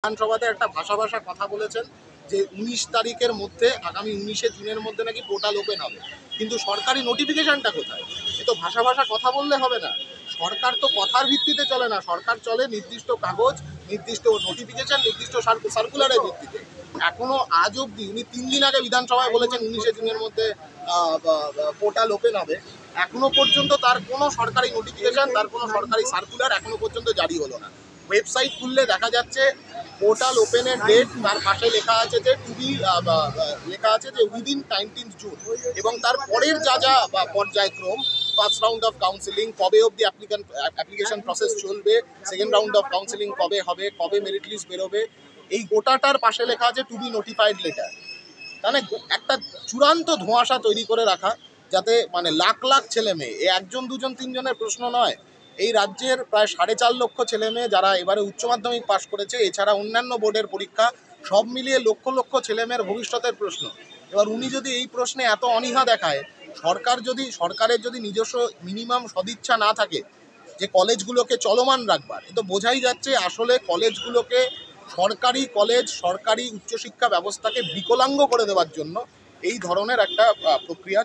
বিধানসভাতে একটা ভাষা কথা বলেছেন যে 19 তারিখের মধ্যে আগামী 19শে জুনের মধ্যে নাকি পোর্টাল ওপেন হবে, কিন্তু সরকারি নোটিফিকেশনটা কোথায়? এ তো ভাষা কথা বললে হবে না। সরকার তো কথার ভিত্তিতে চলে না, সরকার চলে নির্দিষ্ট কাগজ, নির্দিষ্ট নোটিফিকেশন, নির্দিষ্ট সার্কুলারের ভিত্তিতে। এখনো আজ অব্দি উনি 3 দিন আগে বিধানসভায় বলেছেন 19শে জুনের মধ্যে পোর্টাল ওপেন হবে, এখনো পর্যন্ত তার কোনো সরকারি নোটিফিকেশন, তার কোনো সরকারি সার্কুলার এখনো পর্যন্ত জারি হলো না। ওয়েবসাইট খুললে দেখা যাচ্ছে পোর্টাল ওপেনের ডেট, তার পাশে লেখা আছে যে লেখা আছে যে উইদিন 19 জুন, এবং তার পরের যা পর্যায়ক্রম, ফার্স্ট রাউন্ড অফ কাউন্সিলিং কবে অবধি অ্যাপ্লিকেশন প্রসেস চলবে, সেকেন্ড রাউন্ড অফ কাউন্সিলিং কবে হবে, কবে মেরিট লিস্ট বেরোবে, এই গোটাটার পাশে লেখা আছে টু বি নোটিফাইড লেটার। মানে একটা চূড়ান্ত ধোঁয়াশা তৈরি করে রাখা, যাতে মানে লাখ লাখ ছেলে মেয়ে, এ একজন দুজন তিনজনের প্রশ্ন নয়, এই রাজ্যের প্রায় 4.5 লক্ষ ছেলে মেয়ে যারা এবারে উচ্চ মাধ্যমিক পাশ করেছে, এছাড়া অন্যান্য বোর্ডের পরীক্ষা, সব মিলিয়ে লক্ষ লক্ষ ছেলে মেয়ের ভবিষ্যতের প্রশ্ন। এবার উনি যদি এই প্রশ্নে এত অনীহা দেখায়, সরকারের যদি নিজস্ব মিনিমাম সদিচ্ছা না থাকে যে কলেজগুলোকে চলমান রাখবার, এ তো বোঝাই যাচ্ছে আসলে কলেজগুলোকে, সরকারি কলেজ, সরকারি উচ্চশিক্ষা ব্যবস্থাকে বিকলাঙ্গ করে দেওয়ার জন্য এই ধরনের একটা প্রক্রিয়া